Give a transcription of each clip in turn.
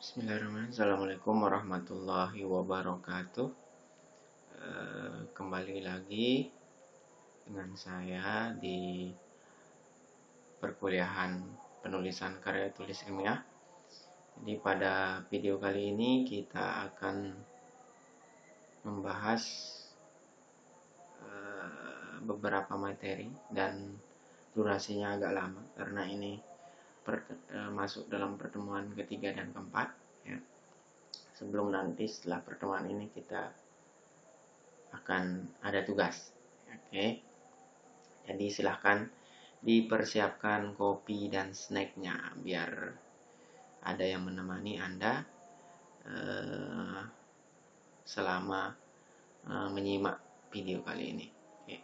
Bismillahirrahmanirrahim. Assalamualaikum warahmatullahi wabarakatuh. Kembali lagi dengan saya di perkuliahan penulisan karya tulis ilmiah. Jadi pada video kali ini kita akan membahas beberapa materi dan durasinya agak lama karena ini masuk dalam pertemuan ketiga dan keempat ya. Sebelum nanti setelah pertemuan ini kita akan ada tugas. Oke. Jadi silahkan dipersiapkan kopi dan snacknya biar ada yang menemani Anda selama menyimak video kali ini. Oke.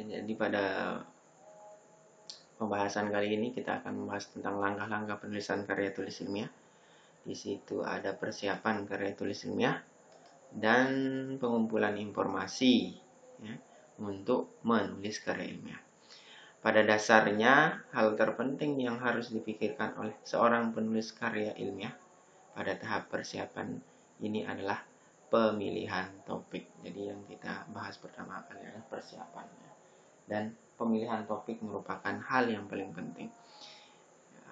Jadi pada pembahasan kali ini kita akan membahas tentang langkah-langkah penulisan karya tulis ilmiah. Di situ ada persiapan karya tulis ilmiah dan pengumpulan informasi ya, untuk menulis karya ilmiah. Pada dasarnya, hal terpenting yang harus dipikirkan oleh seorang penulis karya ilmiah pada tahap persiapan ini adalah pemilihan topik. Jadi yang kita bahas pertama kali adalah persiapannya. Dan pemilihan topik merupakan hal yang paling penting.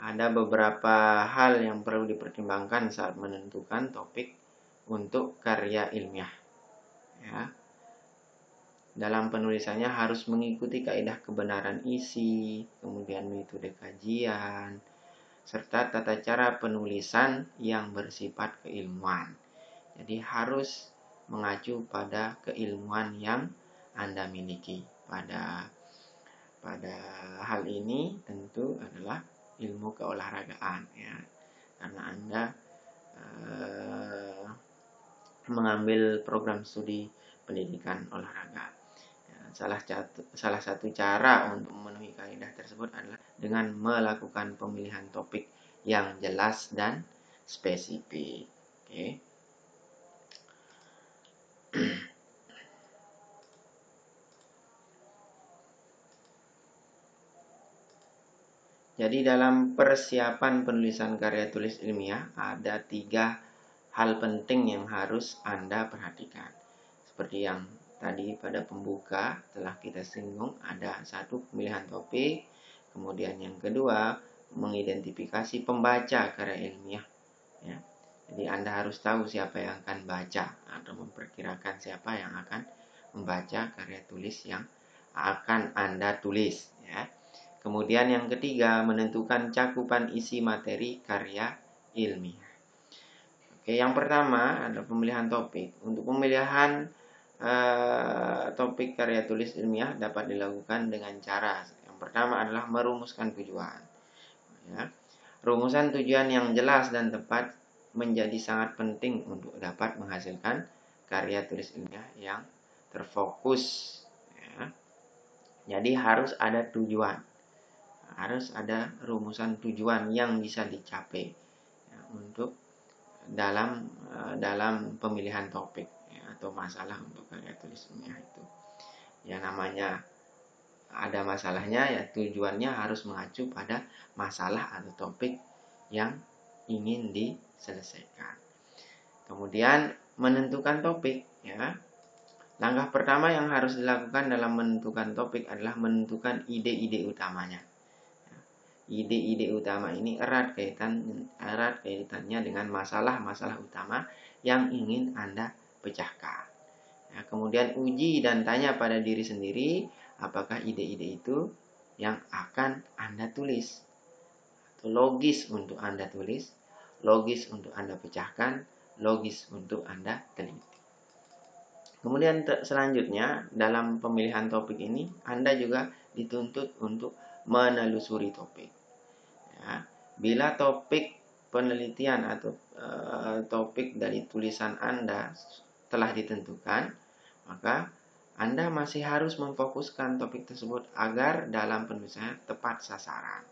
Ada beberapa hal yang perlu dipertimbangkan saat menentukan topik untuk karya ilmiah. Ya. Dalam penulisannya harus mengikuti kaidah kebenaran isi, kemudian metode kajian, serta tata cara penulisan yang bersifat keilmuan. Jadi harus mengacu pada keilmuan yang Anda miliki. Pada hal ini tentu adalah ilmu keolahragaan ya, karena Anda mengambil program studi pendidikan olahraga. Salah satu cara untuk memenuhi kaidah tersebut adalah dengan melakukan pemilihan topik yang jelas dan spesifik. Oke. Jadi dalam persiapan penulisan karya tulis ilmiah ada 3 hal penting yang harus Anda perhatikan. Seperti yang tadi pada pembuka telah kita singgung, ada 1 pemilihan topik, kemudian yang kedua mengidentifikasi pembaca karya ilmiah. Ya. Jadi Anda harus tahu siapa yang akan baca atau memperkirakan siapa yang akan membaca karya tulis yang akan Anda tulis. Ya. Kemudian yang ketiga, menentukan cakupan isi materi karya ilmiah. Oke, yang pertama adalah pemilihan topik. Untuk pemilihan topik karya tulis ilmiah dapat dilakukan dengan cara. Yang pertama adalah merumuskan tujuan. Ya. Rumusan tujuan yang jelas dan tepat menjadi sangat penting untuk dapat menghasilkan karya tulis ilmiah yang terfokus. Ya. Jadi harus ada tujuan. Harus ada rumusan tujuan yang bisa dicapai ya, untuk dalam pemilihan topik ya, atau masalah untuk karya tulis ilmiah itu. Ya namanya ada masalahnya ya, tujuannya harus mengacu pada masalah atau topik yang ingin diselesaikan. Kemudian menentukan topik ya. Langkah pertama yang harus dilakukan dalam menentukan topik adalah menentukan ide-ide utamanya. Ide-ide utama ini erat kaitannya dengan masalah-masalah utama yang ingin Anda pecahkan. Ya, kemudian uji dan tanya pada diri sendiri apakah ide-ide itu yang akan Anda tulis. Atau logis untuk Anda tulis, logis untuk Anda pecahkan, logis untuk Anda teliti. Kemudian selanjutnya dalam pemilihan topik ini Anda juga dituntut untuk menelusuri topik. Ya, bila topik penelitian atau topik dari tulisan Anda telah ditentukan, maka Anda masih harus memfokuskan topik tersebut agar dalam penulisannya tepat sasaran.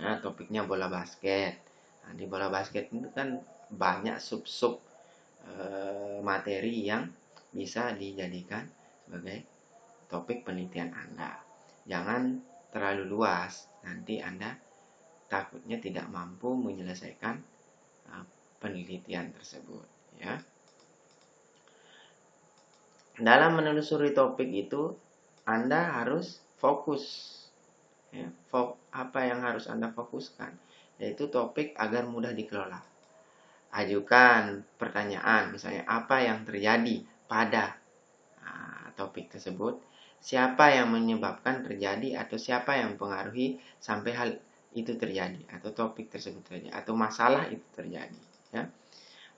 Nah, topiknya bola basket. Nah, di bola basket itu kan banyak sub-sub materi yang bisa dijadikan sebagai topik penelitian Anda. Jangan terlalu luas, nanti Anda takutnya tidak mampu menyelesaikan penelitian tersebut, ya. Dalam menelusuri topik itu Anda harus fokus, ya. Apa yang harus Anda fokuskan, yaitu topik agar mudah dikelola. Ajukan pertanyaan, misalnya apa yang terjadi pada topik tersebut, siapa yang menyebabkan terjadi atau siapa yang mempengaruhi sampai hal itu terjadi, atau topik tersebut terjadi, atau masalah itu terjadi, ya.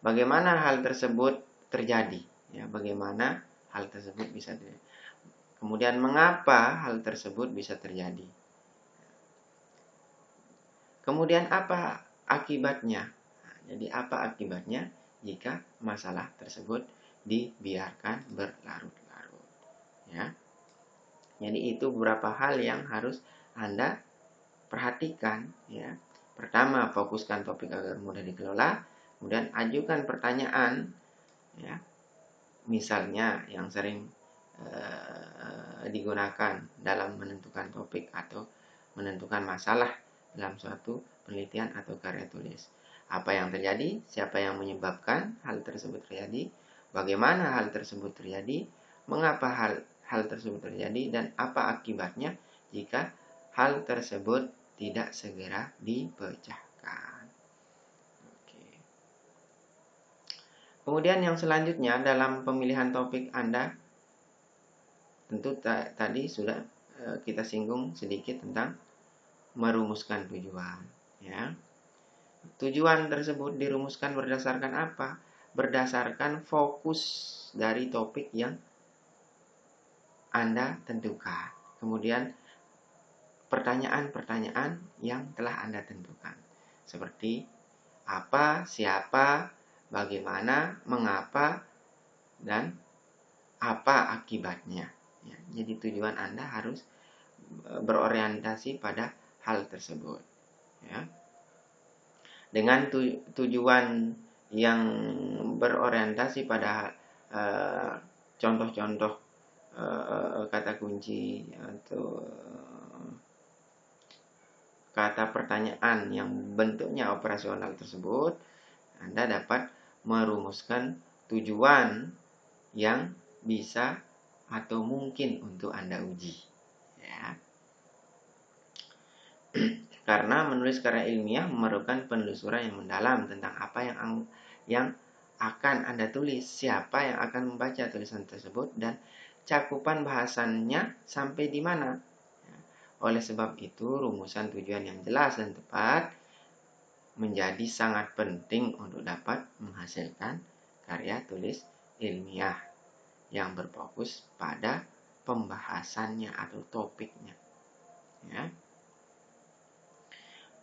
Bagaimana hal tersebut terjadi, ya, bagaimana hal tersebut bisa terjadi. Kemudian mengapa hal tersebut bisa terjadi. Kemudian apa akibatnya. Jadi apa akibatnya jika masalah tersebut dibiarkan berlarut-larut, ya. Jadi itu beberapa hal yang harus Anda perhatikan, ya. Pertama, fokuskan topik agar mudah dikelola. Kemudian ajukan pertanyaan, ya. Misalnya yang sering digunakan dalam menentukan topik atau menentukan masalah dalam suatu penelitian atau karya tulis. Apa yang terjadi, siapa yang menyebabkan hal tersebut terjadi, bagaimana hal tersebut terjadi, mengapa hal tersebut terjadi, dan apa akibatnya jika hal tersebut tidak segera dipecahkan. Oke. Kemudian yang selanjutnya dalam pemilihan topik Anda, tentu tadi sudah kita singgung sedikit tentang merumuskan tujuan, ya. Tujuan tersebut dirumuskan berdasarkan apa? Berdasarkan fokus dari topik yang Anda tentukan. Kemudian pertanyaan-pertanyaan yang telah Anda tentukan. Seperti apa, siapa, bagaimana, mengapa, dan apa akibatnya. Ya, jadi tujuan Anda harus berorientasi pada hal tersebut, ya. Dengan tujuan yang berorientasi pada contoh-contoh kata kunci atau kata pertanyaan yang bentuknya operasional tersebut, Anda dapat merumuskan tujuan yang bisa atau mungkin untuk Anda uji, ya. Karena menulis karya ilmiah memerlukan penelusuran yang mendalam tentang apa yang akan Anda tulis, siapa yang akan membaca tulisan tersebut, dan cakupan bahasannya sampai di mana. Oleh sebab itu, rumusan tujuan yang jelas dan tepat menjadi sangat penting untuk dapat menghasilkan karya tulis ilmiah yang berfokus pada pembahasannya atau topiknya, ya.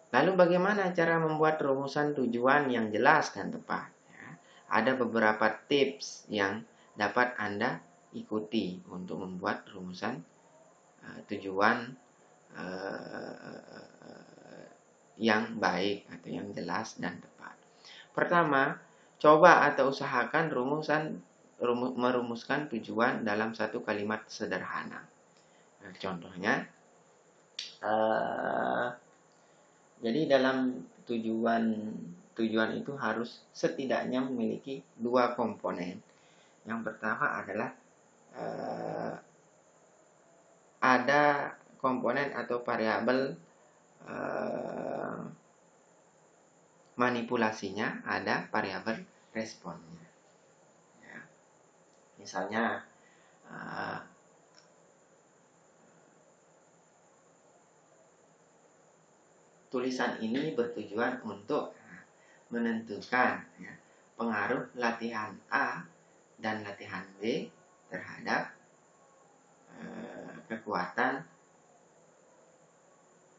Lalu bagaimana cara membuat rumusan tujuan yang jelas dan tepat, ya? Ada beberapa tips yang dapat Anda ikuti untuk membuat rumusan tujuan yang baik atau yang jelas dan tepat. Pertama, coba atau usahakan merumuskan tujuan dalam satu kalimat sederhana. Nah, contohnya, jadi dalam tujuan itu harus setidaknya memiliki dua komponen. Yang pertama adalah ada komponen atau variabel manipulasinya, ada variabel responnya, ya. Misalnya tulisan ini bertujuan untuk menentukan, ya, pengaruh latihan A dan latihan B terhadap kekuatan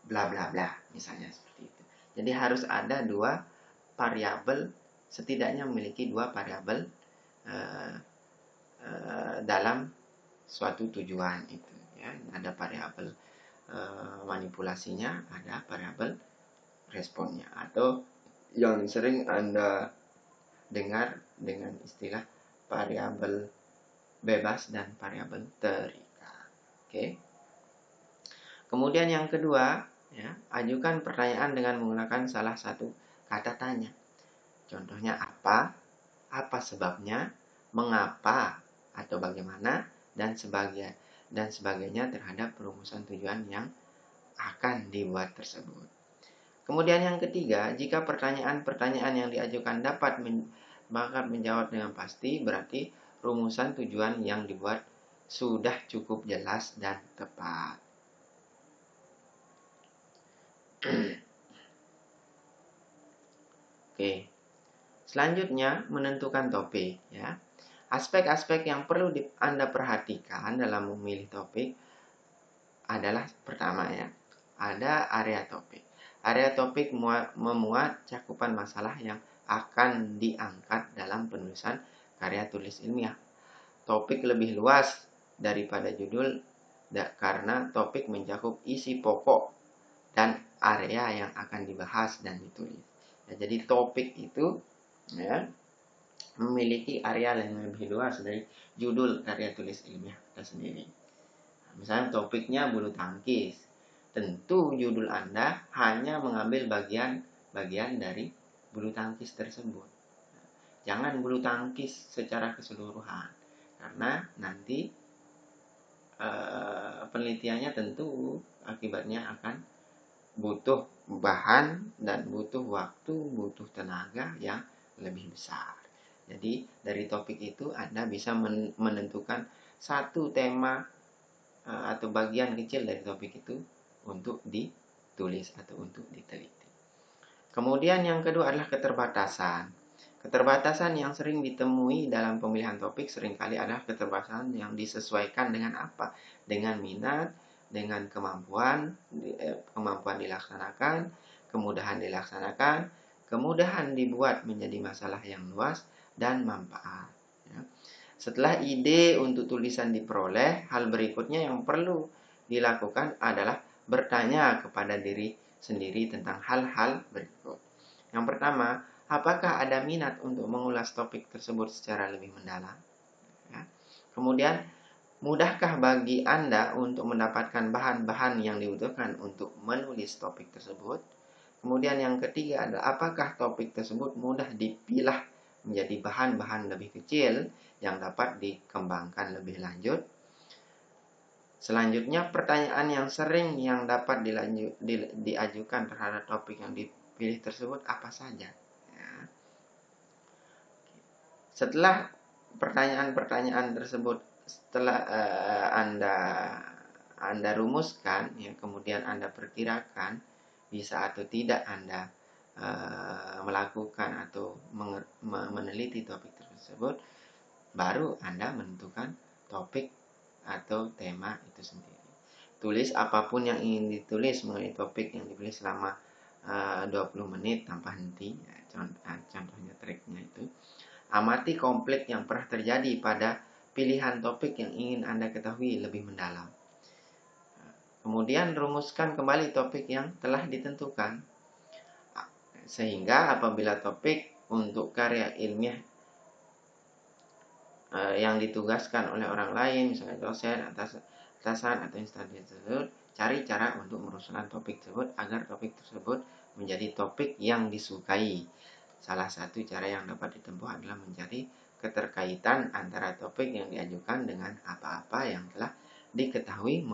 bla bla bla, misalnya seperti itu. Jadi harus ada dua variabel, setidaknya memiliki dua variabel dalam suatu tujuan itu, ya. Ada variabel manipulasinya, ada variabel responnya, atau yang sering Anda dengar dengan istilah variabel bebas, dan variabel terikat. Oke. Kemudian yang kedua, ya, ajukan pertanyaan dengan menggunakan salah satu kata tanya. Contohnya apa sebabnya, mengapa atau bagaimana, dan sebagainya terhadap perumusan tujuan yang akan dibuat tersebut. Kemudian yang ketiga, jika pertanyaan-pertanyaan yang diajukan dapat menjawab dengan pasti, berarti rumusan tujuan yang dibuat sudah cukup jelas dan tepat. Oke. Selanjutnya, menentukan topik, ya. Aspek-aspek yang perlu Anda perhatikan dalam memilih topik adalah pertama, ya, ada area topik. Area topik memuat cakupan masalah yang akan diangkat dalam penulisan karya tulis ilmiah. Topik lebih luas daripada judul karena topik mencakup isi pokok dan area yang akan dibahas dan ditulis. Ya, jadi topik itu, ya, memiliki area yang lebih luas dari judul karya tulis ilmiah kita sendiri. Misalnya topiknya bulu tangkis, tentu judul Anda hanya mengambil bagian dari bulu tangkis tersebut. Jangan bulu tangkis secara keseluruhan, karena nanti penelitiannya tentu akibatnya akan butuh bahan dan butuh waktu, butuh tenaga yang lebih besar. Jadi dari topik itu Anda bisa menentukan satu tema atau bagian kecil dari topik itu untuk ditulis atau untuk diteliti. Kemudian yang kedua adalah keterbatasan. Keterbatasan yang sering ditemui dalam pemilihan topik seringkali adalah keterbatasan yang disesuaikan dengan apa? Dengan minat, dengan kemampuan dilaksanakan, kemudahan dilaksanakan, kemudahan dibuat menjadi masalah yang luas, dan manfaat. Ya. Setelah ide untuk tulisan diperoleh, hal berikutnya yang perlu dilakukan adalah bertanya kepada diri sendiri tentang hal-hal berikut. Yang pertama, apakah ada minat untuk mengulas topik tersebut secara lebih mendalam? Ya. Kemudian, mudahkah bagi Anda untuk mendapatkan bahan-bahan yang dibutuhkan untuk menulis topik tersebut? Kemudian yang ketiga adalah apakah topik tersebut mudah dipilah menjadi bahan-bahan lebih kecil yang dapat dikembangkan lebih lanjut? Selanjutnya, pertanyaan yang sering yang dapat diajukan terhadap topik yang dipilih tersebut apa saja? Ya. Setelah pertanyaan-pertanyaan tersebut setelah Anda rumuskan, ya, kemudian Anda perkirakan bisa atau tidak Anda melakukan atau meneliti topik tersebut, baru Anda menentukan topik atau tema itu sendiri. Tulis apapun yang ingin ditulis mengenai topik yang dipilih selama 20 menit tanpa henti. Ya, contohnya triknya itu. Amati konflik yang pernah terjadi pada pilihan topik yang ingin Anda ketahui lebih mendalam. Kemudian rumuskan kembali topik yang telah ditentukan. Sehingga apabila topik untuk karya ilmiah yang ditugaskan oleh orang lain, misalnya dosen, atasan, atau instansi tersebut, cari cara untuk merumuskan topik tersebut agar topik tersebut menjadi topik yang disukai. Salah satu cara yang dapat ditempuh adalah mencari keterkaitan antara topik yang diajukan dengan apa-apa yang telah diketahui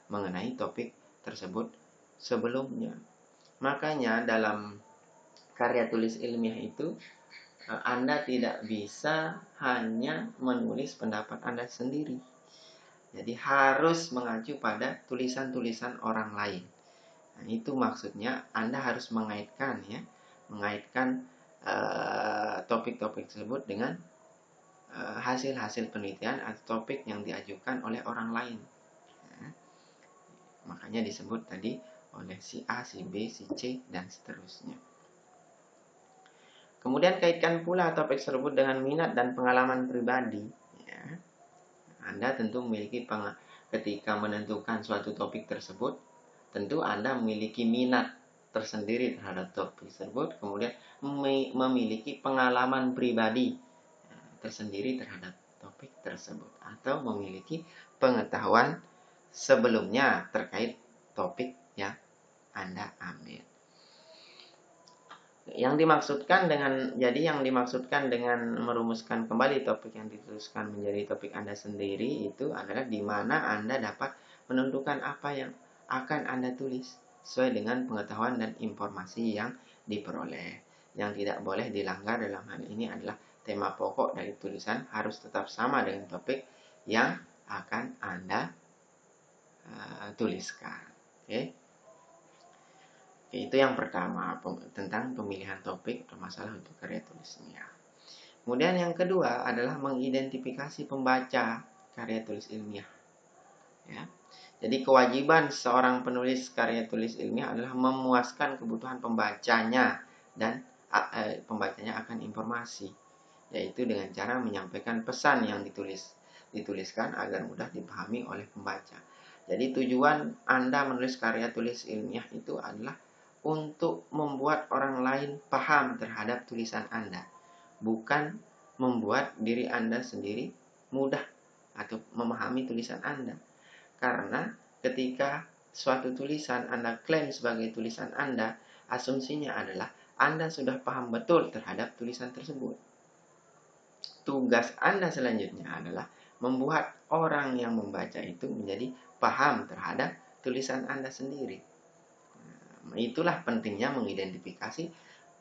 mengenai topik tersebut sebelumnya. Makanya dalam karya tulis ilmiah itu Anda tidak bisa hanya menulis pendapat Anda sendiri. Jadi harus mengacu pada tulisan-tulisan orang lain. Nah, itu maksudnya Anda harus mengaitkan topik-topik tersebut dengan hasil-hasil penelitian atau topik yang diajukan oleh orang lain. Ya. Makanya disebut tadi oleh si A, si B, si C, dan seterusnya. Kemudian kaitkan pula topik tersebut dengan minat dan pengalaman pribadi. Ya. Anda tentu memiliki ketika menentukan suatu topik tersebut, tentu Anda memiliki minat tersendiri terhadap topik tersebut, kemudian memiliki pengalaman pribadi tersendiri terhadap topik tersebut atau memiliki pengetahuan sebelumnya terkait topik yang Anda ambil. Yang dimaksudkan dengan merumuskan kembali topik yang dituliskan menjadi topik Anda sendiri itu adalah di mana Anda dapat menentukan apa yang akan Anda tulis sesuai dengan pengetahuan dan informasi yang diperoleh. Yang tidak boleh dilanggar dalam hal ini adalah tema pokok dari tulisan harus tetap sama dengan topik yang akan Anda tuliskan. Oke. Itu yang pertama tentang pemilihan topik atau masalah untuk karya tulis ilmiah. Kemudian yang kedua adalah mengidentifikasi pembaca karya tulis ilmiah. Ya. Jadi kewajiban seorang penulis karya tulis ilmiah adalah memuaskan kebutuhan pembacanya dan pembacanya akan informasi, yaitu dengan cara menyampaikan pesan yang dituliskan agar mudah dipahami oleh pembaca. Jadi tujuan Anda menulis karya tulis ilmiah itu adalah untuk membuat orang lain paham terhadap tulisan Anda, bukan membuat diri Anda sendiri mudah atau memahami tulisan Anda. Karena ketika suatu tulisan Anda klaim sebagai tulisan Anda, asumsinya adalah Anda sudah paham betul terhadap tulisan tersebut. Tugas Anda selanjutnya adalah membuat orang yang membaca itu menjadi paham terhadap tulisan Anda sendiri. Itulah pentingnya mengidentifikasi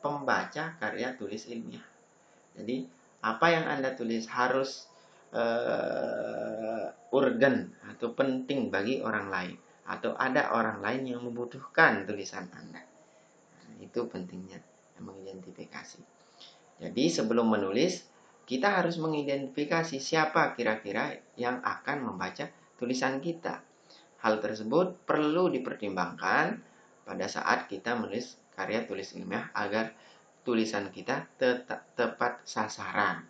pembaca karya tulis ilmiah. Jadi, apa yang Anda tulis harus urgen atau penting bagi orang lain, atau ada orang lain yang membutuhkan tulisan Anda. Itu pentingnya mengidentifikasi. Jadi, sebelum menulis, kita harus mengidentifikasi siapa kira-kira yang akan membaca tulisan kita. Hal tersebut perlu dipertimbangkan pada saat kita menulis karya tulis ilmiah agar tulisan kita tepat sasaran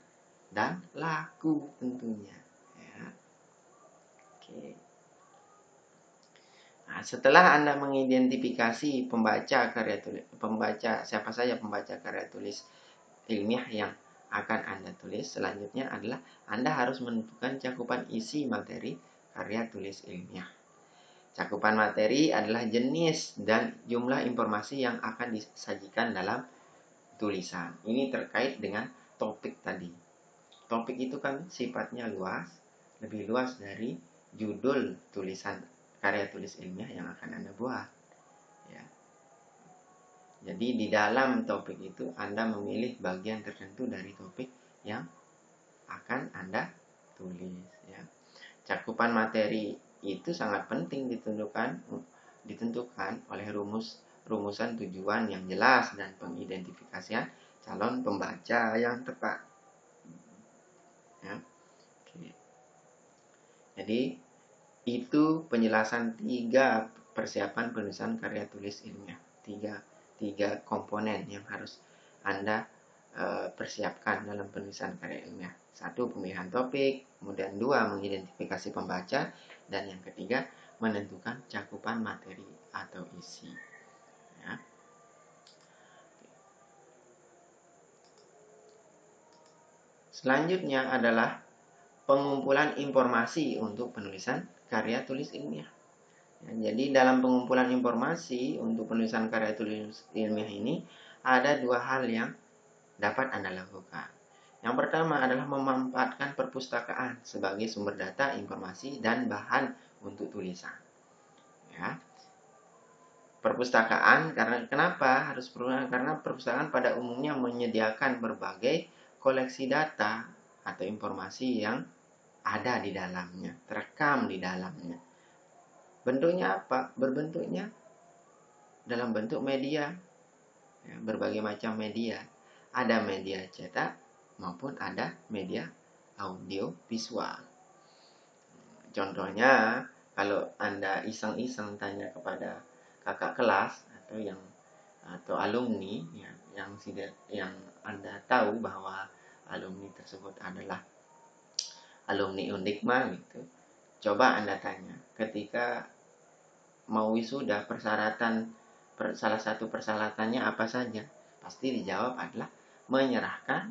dan laku tentunya. Ya. Oke. Nah, setelah Anda mengidentifikasi siapa saja pembaca karya tulis ilmiah yang akan Anda tulis, selanjutnya adalah Anda harus menentukan cakupan isi materi karya tulis ilmiah. Cakupan materi adalah jenis dan jumlah informasi yang akan disajikan dalam tulisan. Ini terkait dengan topik tadi. Topik itu kan sifatnya luas, lebih luas dari judul tulisan karya tulis ilmiah yang akan Anda buat. Ya. Jadi di dalam topik itu Anda memilih bagian tertentu dari topik yang akan Anda tulis. Ya. Cakupan materi itu sangat penting ditentukan oleh rumusan tujuan yang jelas dan pengidentifikasian calon pembaca yang tepat. Ya. Oke. Jadi itu penjelasan 3 persiapan penulisan karya tulis ilmiah. Tiga komponen yang harus Anda persiapkan dalam penulisan karya ilmiah. 1, pemilihan topik, kemudian 2, mengidentifikasi pembaca, dan yang ketiga, menentukan cakupan materi atau isi. Ya. Selanjutnya adalah pengumpulan informasi untuk penulisan karya tulis ilmiah. Ya, jadi dalam pengumpulan informasi untuk penulisan karya tulis ilmiah ini ada 2 hal yang dapat Anda lakukan. Yang pertama adalah memanfaatkan perpustakaan sebagai sumber data, informasi, dan bahan untuk tulisan. Ya. Perpustakaan, kenapa harus perpustakaan? Karena perpustakaan pada umumnya menyediakan berbagai koleksi data atau informasi yang ada di dalamnya, terekam di dalamnya. Bentuknya apa? Berbentuknya dalam bentuk media, ya, berbagai macam media. Ada media cetak maupun ada media audio visual. Contohnya, kalau Anda iseng-iseng tanya kepada kakak kelas atau alumni yang Anda tahu bahwa alumni tersebut adalah alumni Undikma gitu. Coba Anda tanya, ketika mau wisuda salah satu persyaratannya apa saja? Pasti dijawab adalah menyerahkan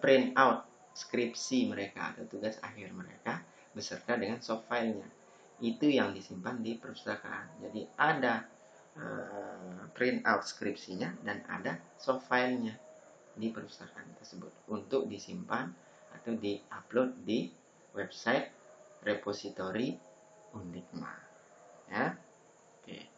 print out skripsi mereka atau tugas akhir mereka beserta dengan soft filenya. Itu yang disimpan di perpustakaan. Jadi ada print out skripsinya dan ada soft filenya di perpustakaan tersebut untuk disimpan atau di-upload di website repositori Undikma. Ya. Oke.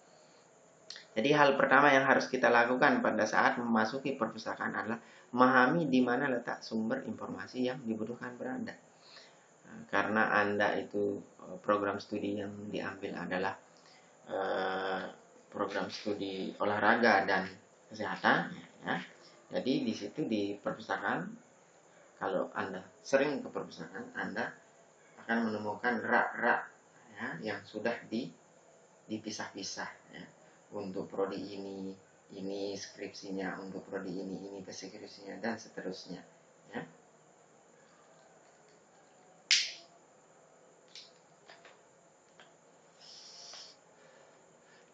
Jadi hal pertama yang harus kita lakukan pada saat memasuki perpustakaan adalah memahami di mana letak sumber informasi yang dibutuhkan berada. Karena Anda itu program studi yang diambil adalah program studi olahraga dan kesehatan, ya. Jadi di situ di perpustakaan, kalau Anda sering ke perpustakaan, Anda akan menemukan rak-rak, ya, yang sudah dipisah-pisah, ya. Untuk prodi ini skripsinya, untuk prodi ini skripsinya, dan seterusnya, ya.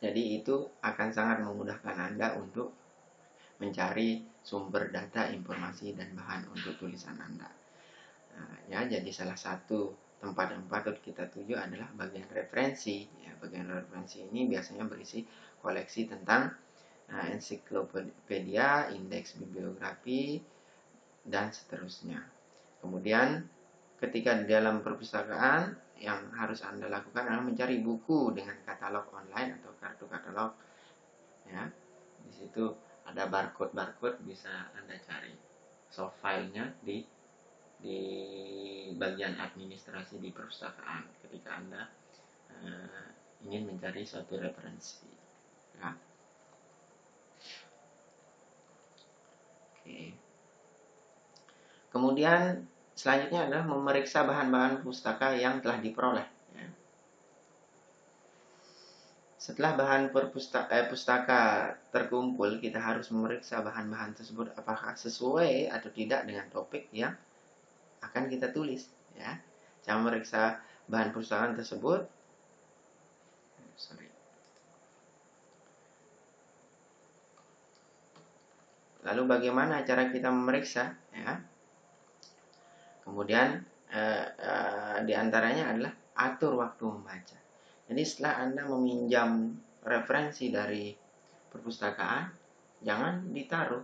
Jadi itu akan sangat memudahkan Anda untuk mencari sumber data, informasi, dan bahan untuk tulisan Anda. Ya, jadi salah satu tempat yang patut kita tuju adalah bagian referensi. Ya, bagian referensi ini biasanya berisi koleksi tentang ensiklopedia, indeks bibliografi, dan seterusnya. Kemudian ketika di dalam perpustakaan, yang harus Anda lakukan adalah mencari buku dengan katalog online atau kartu katalog. Ya, di situ ada barcode bisa Anda cari soft filenya di bagian administrasi di perpustakaan ketika Anda ingin mencari suatu referensi, ya. Oke. Kemudian selanjutnya adalah memeriksa bahan-bahan pustaka yang telah diperoleh, ya. Setelah bahan pustaka terkumpul, kita harus memeriksa bahan-bahan tersebut apakah sesuai atau tidak dengan topik yang akan kita tulis, ya. Cara memeriksa bahan pustakaan tersebut, lalu bagaimana cara kita memeriksa, ya. Kemudian diantaranya adalah atur waktu membaca. Jadi setelah Anda meminjam referensi dari perpustakaan, jangan ditaruh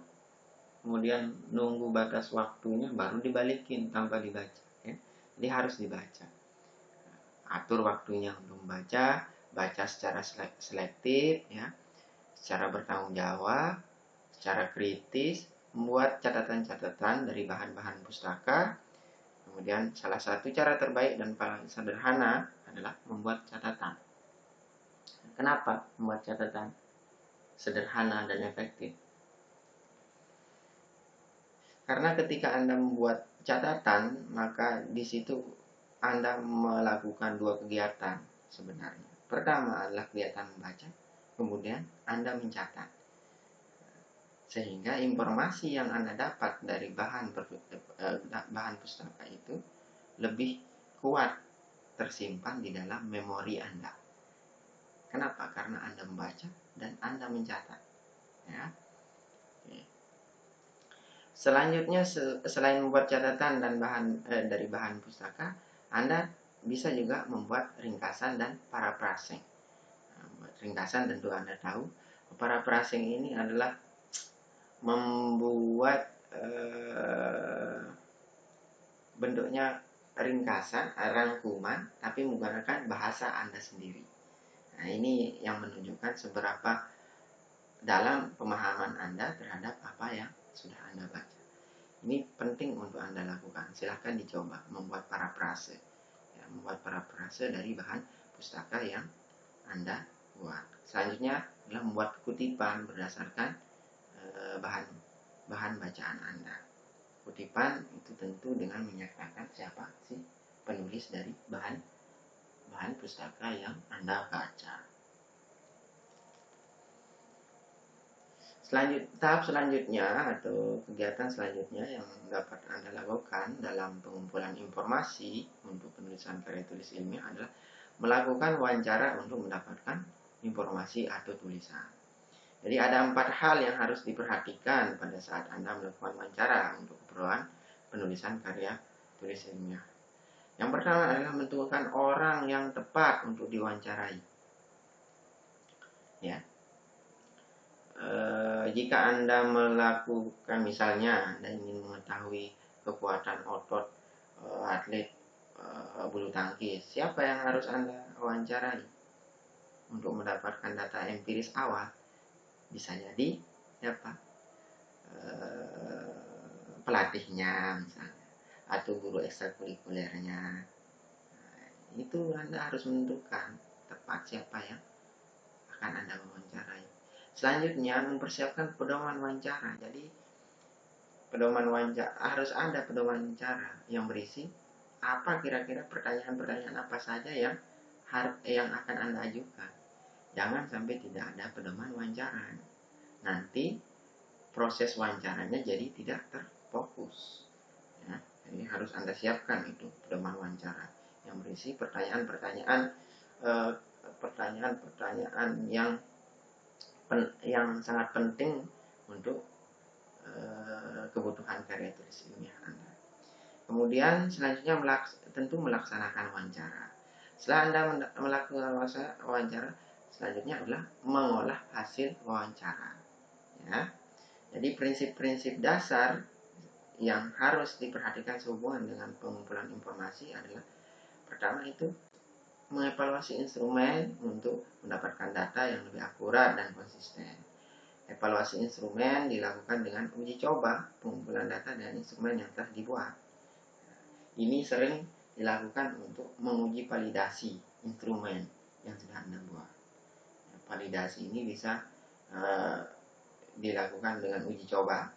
kemudian nunggu batas waktunya baru dibalikin tanpa dibaca, ya. Jadi harus dibaca. Atur waktunya untuk membaca, baca secara selektif, ya, secara bertanggung jawab, secara kritis, membuat catatan-catatan dari bahan-bahan pustaka. Kemudian salah satu cara terbaik dan paling sederhana adalah membuat catatan. Kenapa membuat catatan sederhana dan efektif? Karena ketika Anda membuat catatan, maka di situ Anda melakukan dua kegiatan sebenarnya. Pertama adalah kegiatan membaca, kemudian Anda mencatat. Sehingga informasi yang Anda dapat dari bahan pustaka itu lebih kuat tersimpan di dalam memori Anda. Kenapa? Karena Anda membaca dan Anda mencatat, ya. Oke. Selanjutnya, selain membuat catatan dan dari bahan pustaka, Anda bisa juga membuat ringkasan dan paraphrasing. Ringkasan tentu Anda tahu. Paraphrasing ini adalah membuat bentuknya ringkasan, rangkuman, tapi menggunakan bahasa Anda sendiri. Nah, ini yang menunjukkan seberapa dalam pemahaman Anda terhadap apa yang sudah Anda baca. Ini penting untuk Anda lakukan. Silahkan dicoba membuat paraphrase, ya, membuat paraphrase dari bahan pustaka yang Anda buat. Selanjutnya adalah membuat kutipan berdasarkan bahan bacaan Anda. Kutipan itu tentu dengan menyatakan siapa sih penulis dari bahan pustaka yang Anda baca. Tahap selanjutnya atau kegiatan selanjutnya yang dapat Anda lakukan dalam pengumpulan informasi untuk penulisan karya tulis ilmiah adalah melakukan wawancara untuk mendapatkan informasi atau tulisan. Jadi ada 4 hal yang harus diperhatikan pada saat Anda melakukan wawancara untuk keperluan penulisan karya tulis ilmiah. Yang pertama adalah menentukan orang yang tepat untuk diwawancarai. Ya. Jika Anda melakukan, misalnya Anda ingin mengetahui kekuatan otot atlet bulu tangkis, siapa yang harus Anda wawancarai untuk mendapatkan data empiris awal? Bisa jadi siapa? Pelatihnya misalnya, atau guru ekstrakurikulernya. Itu Anda harus menentukan tepat siapa yang akan Anda wawancarai. Selanjutnya, mempersiapkan pedoman wawancara. Jadi pedoman wawancara harus ada pedoman wawancara yang berisi apa kira-kira pertanyaan-pertanyaan apa saja yang akan Anda ajukan. Jangan sampai tidak ada pedoman wawancara. Nanti proses wawancaranya jadi tidak terfokus. Ya, jadi harus Anda siapkan itu pedoman wawancara yang berisi pertanyaan-pertanyaan yang sangat penting untuk kebutuhan karya tulis ilmiah Anda. Kemudian selanjutnya tentu melaksanakan wawancara. Setelah Anda melakukan wawancara, selanjutnya adalah mengolah hasil wawancara. Ya. Jadi prinsip-prinsip dasar yang harus diperhatikan sehubungan dengan pengumpulan informasi adalah, pertama itu mengevaluasi instrumen untuk mendapatkan data yang lebih akurat dan konsisten. Evaluasi instrumen dilakukan dengan uji coba pengumpulan data dengan instrumen yang telah dibuat. Ini sering dilakukan untuk menguji validasi instrumen yang sudah Anda buat. Validasi ini bisa dilakukan dengan uji coba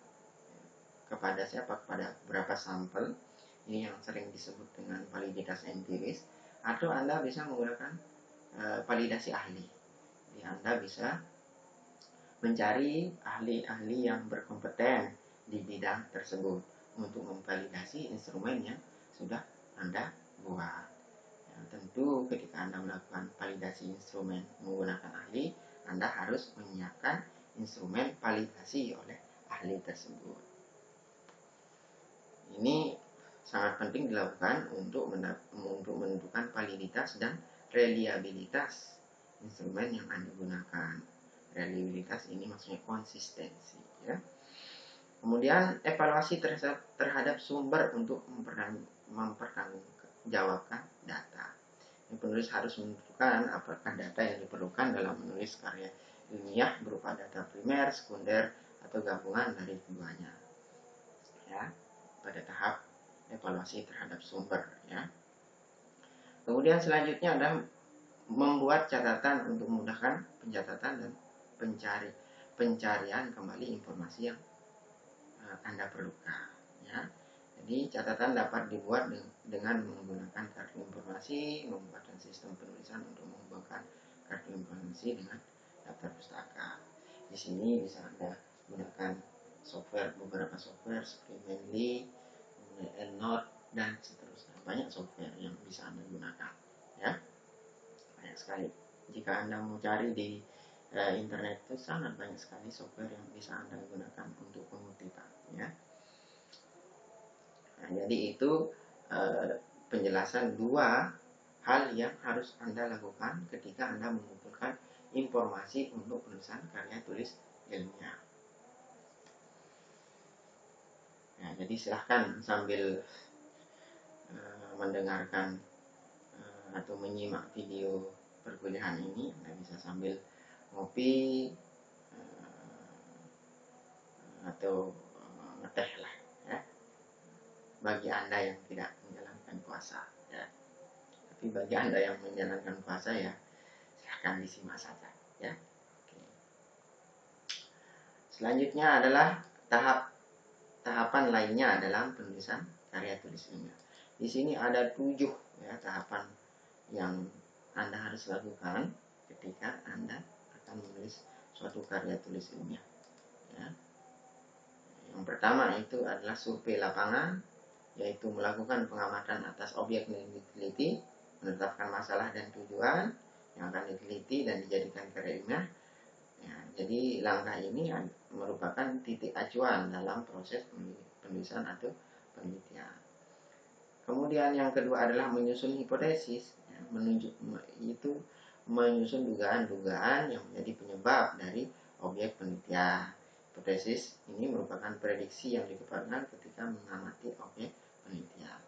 kepada siapa? Kepada beberapa sampel. Ini yang sering disebut dengan validitas empiris. Atau Anda bisa menggunakan validasi ahli. Jadi Anda bisa mencari ahli-ahli yang berkompeten di bidang tersebut untuk memvalidasi instrumen yang sudah Anda buat. Ya, tentu ketika Anda melakukan validasi instrumen menggunakan ahli, Anda harus menyiapkan instrumen validasi oleh ahli tersebut. Ini sangat penting dilakukan untuk menentukan validitas dan reliabilitas instrumen yang Anda gunakan. Reliabilitas ini maksudnya konsistensi, ya. Kemudian evaluasi terhadap sumber untuk mempertanggungjawabkan data. Penulis harus menentukan apakah data yang diperlukan dalam menulis karya ilmiah berupa data primer, sekunder, atau gabungan dari keduanya. Ya, pada tahap evaluasi terhadap sumber, ya. Kemudian selanjutnya adalah membuat catatan untuk memudahkan pencatatan dan pencarian kembali informasi yang Anda perlukan, ya. Jadi catatan dapat dibuat dengan menggunakan kartu informasi, membuat sistem penulisan untuk menghubungkan kartu informasi dengan daftar pustaka. Di sini bisa Anda gunakan beberapa software seperti Mendeley, EndNote, dan seterusnya. Banyak software yang bisa Anda gunakan, ya. Banyak sekali. Jika Anda mau cari di internet, itu sangat banyak sekali software yang bisa Anda gunakan untuk pengutipan, ya. Nah, jadi itu penjelasan dua hal yang harus Anda lakukan ketika Anda mengumpulkan informasi untuk penulisan karya tulis ilmiah. Nah, jadi silahkan sambil mendengarkan atau menyimak video perkuliahan ini, Anda bisa sambil ngopi atau ngeteh lah, ya, bagi Anda yang tidak menjalankan puasa, ya. Tapi bagi Anda yang menjalankan puasa, ya silahkan disimak saja, ya. Oke. Selanjutnya adalah tahapan lainnya dalam penulisan karya tulis ilmiah. Di sini ada 7, ya, tahapan yang Anda harus lakukan ketika Anda akan menulis suatu karya tulis ilmiah, ya. Yang pertama itu adalah survei lapangan, yaitu melakukan pengamatan atas objek yang diteliti, menetapkan masalah dan tujuan yang akan diteliti dan dijadikan karya ilmiah. Ya, jadi langkah ini merupakan titik acuan dalam proses penulisan atau penelitian. Kemudian yang kedua adalah menyusun hipotesis, ya, menyusun dugaan-dugaan yang menjadi penyebab dari objek penelitian. Hipotesis ini merupakan prediksi yang dikembangkan ketika mengamati objek penelitian.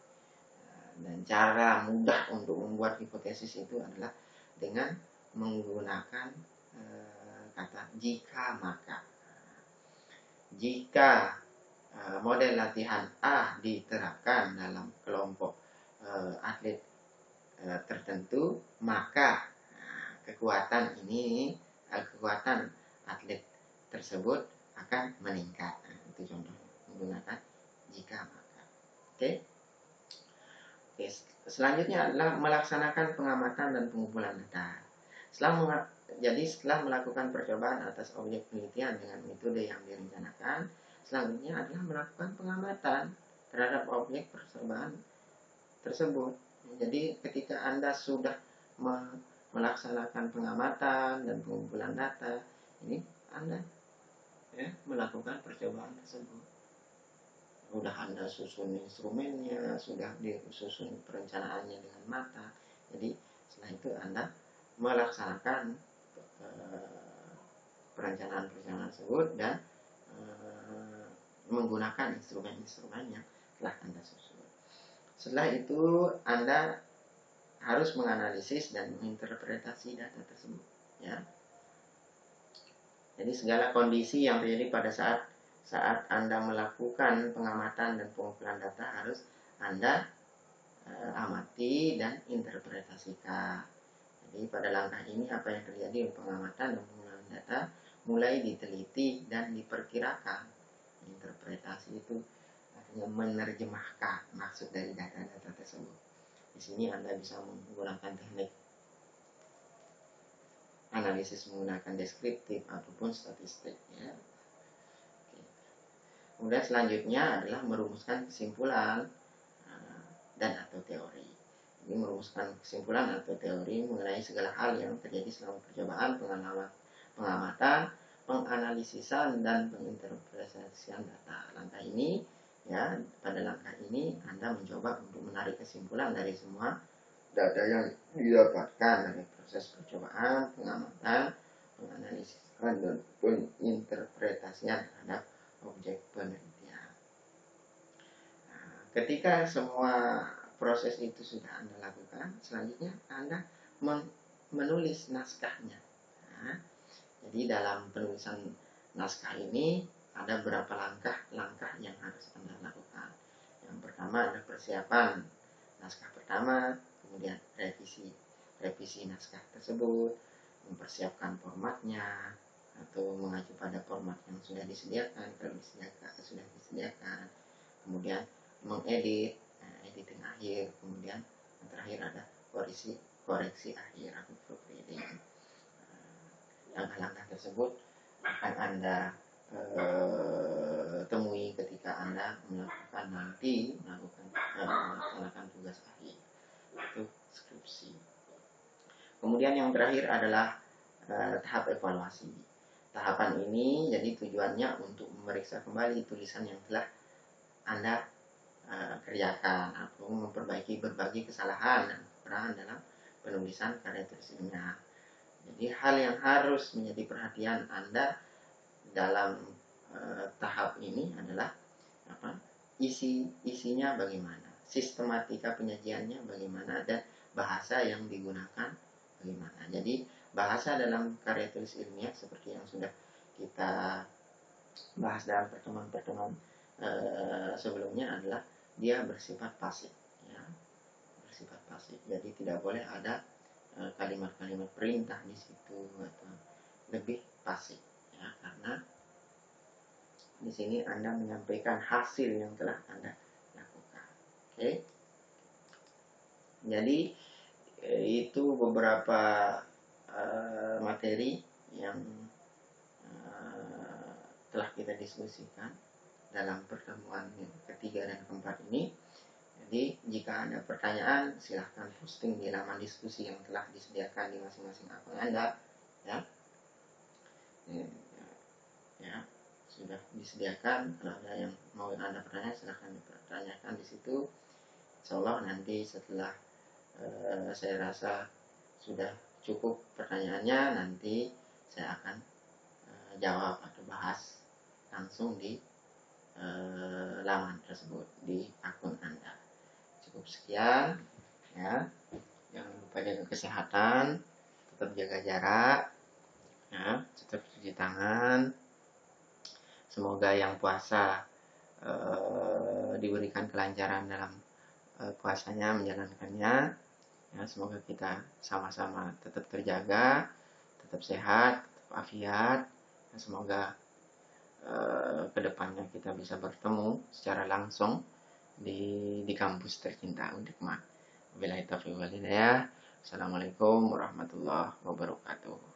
Dan cara mudah untuk membuat hipotesis itu adalah dengan menggunakan kata jika maka. Jika model latihan A diterapkan dalam kelompok atlet tertentu, maka kekuatan atlet tersebut akan meningkat. Itu contoh menggunakan jika maka. Oke. Selanjutnya adalah melaksanakan pengamatan dan pengumpulan data. Setelah melakukan percobaan atas objek penelitian dengan metode yang direncanakan, selanjutnya adalah melakukan pengamatan terhadap objek percobaan tersebut. Jadi ketika Anda sudah melaksanakan pengamatan dan pengumpulan data, ini Anda melakukan percobaan tersebut. Sudah Anda susun instrumennya, sudah disusun perencanaannya dengan mata. Jadi setelah itu Anda melaksanakan perencanaan tersebut dan menggunakan instrumen-instrumen yang telah Anda susun. Setelah itu Anda harus menganalisis dan menginterpretasi data tersebut, ya. Jadi segala kondisi yang terjadi pada saat Anda melakukan pengamatan dan pengumpulan data harus Anda amati dan interpretasikan. Jadi pada langkah ini apa yang terjadi pengamatan dan pengumpulan data mulai diteliti dan diperkirakan. Interpretasi itu artinya menerjemahkan maksud dari data-data tersebut. Di sini Anda bisa menggunakan teknik analisis menggunakan deskriptif ataupun statistik, ya. Oke. Kemudian selanjutnya adalah merumuskan kesimpulan dan atau teori. Ini merumuskan kesimpulan atau teori mengenai segala hal yang terjadi selama percobaan, pengamatan, penganalisisan dan penginterpretasian data. Pada langkah ini Anda mencoba untuk menarik kesimpulan dari semua data yang didapatkan dari proses percobaan, pengamatan, penganalisisan dan penginterpretasian terhadap objek penelitian. Ketika semua proses itu sudah Anda lakukan, selanjutnya Anda menulis naskahnya. Jadi dalam penulisan naskah ini ada beberapa langkah yang harus Anda lakukan. Yang pertama adalah persiapan naskah pertama, kemudian revisi naskah tersebut, mempersiapkan formatnya atau mengacu pada format yang sudah disediakan, kalau sudah disediakan, kemudian mengedit, editing akhir, kemudian yang terakhir ada koreksi akhir atau proofreading. Langkah-langkah tersebut akan Anda temui ketika Anda melaksanakan tugas akhir itu skripsi. Kemudian yang terakhir adalah tahap evaluasi. Tahapan ini jadi tujuannya untuk memeriksa kembali tulisan yang telah Anda kerjakan atau memperbaiki berbagai kesalahan dan kekurangan dalam penulisan karya tulis ilmiah. Jadi hal yang harus menjadi perhatian Anda dalam tahap ini adalah isinya bagaimana, sistematika penyajiannya bagaimana, dan bahasa yang digunakan bagaimana. Jadi bahasa dalam karya tulis ilmiah seperti yang sudah kita bahas dalam pertemuan-pertemuan sebelumnya adalah dia bersifat pasif, ya, bersifat pasif. Jadi tidak boleh ada kalimat-kalimat perintah di situ atau lebih pasif, ya, karena di sini Anda menyampaikan hasil yang telah Anda lakukan. Oke. Jadi itu beberapa materi yang telah kita diskusikan dalam pertemuan yang ketiga dan keempat ini. Jadi jika ada pertanyaan silahkan posting di laman diskusi yang telah disediakan di masing-masing akun Anda, ya. sudah disediakan. Kalau ada yang mau Anda pertanyaan, silahkan dipertanyakan di situ. Insya Allah nanti setelah saya rasa sudah cukup pertanyaannya, nanti saya akan jawab atau bahas langsung di laman tersebut di akun Anda. Cukup sekian ya. Jangan lupa jaga kesehatan, tetap jaga jarak ya, tetap cuci tangan. Semoga yang puasa diberikan kelancaran dalam puasanya, menjalankannya ya. Semoga kita sama-sama tetap terjaga, tetap sehat, tetap afiat. Semoga kedepannya kita bisa bertemu secara langsung di kampus tercinta Undikma. Wabillahi taufiq wal hidayah. Assalamualaikum warahmatullahi wabarakatuh.